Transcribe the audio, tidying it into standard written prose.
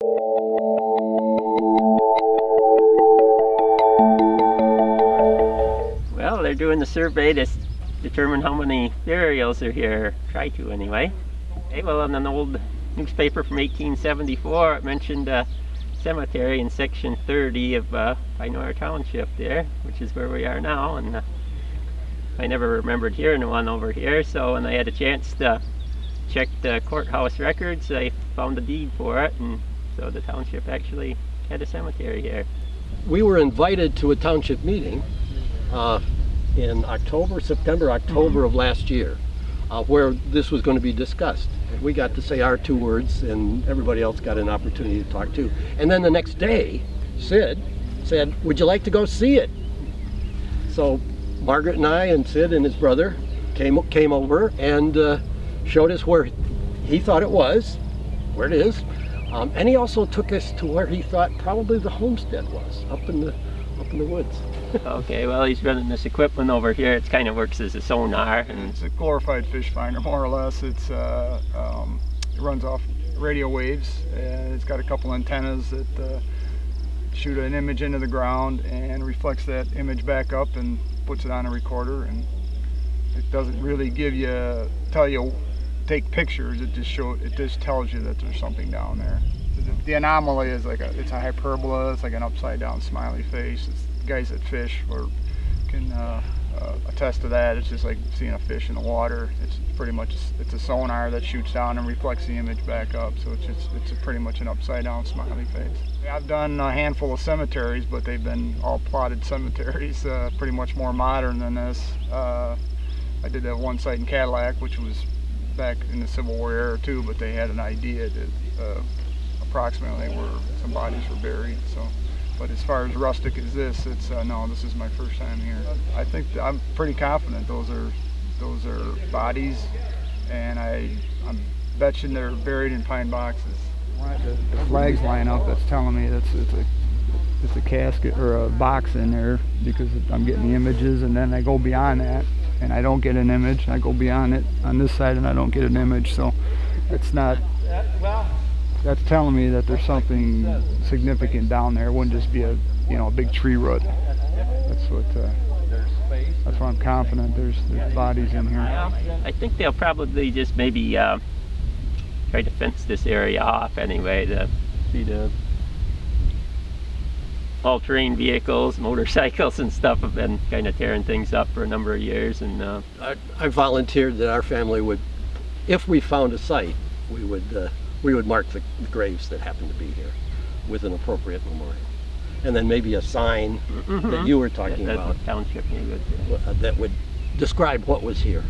Well, they're doing the survey to determine how many burials are here, try to anyway. Okay, well, in an old newspaper from 1874, it mentioned a cemetery in section 30 of Pinora Township there, which is where we are now, and I never remembered hearing one over here, so when I had a chance to check the courthouse records, I found a deed for it, and so the township actually had a cemetery here. We were invited to a township meeting in September, October of last year, where this was going to be discussed. We got to say our 2 words, and everybody else got an opportunity to talk too. And then the next day, Sid said, "Would you like to go see it?" So Margaret and I and Sid and his brother came over and showed us where he thought it was, where it is, and he also took us to where he thought probably the homestead was, up in the woods. Okay, well, he's running this equipment over here. It kind of works as a sonar, and it's a glorified fish finder, more or less. It runs off radio waves, and it's got a couple antennas that shoot an image into the ground and reflects that image back up and puts it on a recorder. And it doesn't really tell you take pictures. It just tells you that there's something down there. The anomaly is it's a hyperbola. It's like an upside down smiley face. Guys that fish can attest to that. It's just like seeing a fish in the water. It's pretty much a sonar that shoots down and reflects the image back up. So it's pretty much an upside down smiley face. I've done a handful of cemeteries, but they've been all plotted cemeteries, pretty much more modern than this. I did that one site in Cadillac, which was back in the Civil War era too, but they had an idea that approximately where some bodies were buried. So. But as far as rustic as this, no, this is my first time here. I think I'm pretty confident those are bodies, and I'm betting they're buried in pine boxes. The flags line up, that's telling me it's a casket or a box in there, because I'm getting the images, and then I go beyond that and I don't get an image. I go beyond it on this side and I don't get an image. So it's not. That's telling me that there's something significant down there. It wouldn't just be a big tree root. That's why I'm confident there's bodies in here. I think they'll probably just maybe try to fence this area off anyway. The all-terrain vehicles, motorcycles and stuff have been kind of tearing things up for a number of years. And I volunteered that our family would, if we found a site, we would mark the graves that happen to be here with an appropriate memorial. And then maybe a sign that you were talking about Township, that would describe what was here.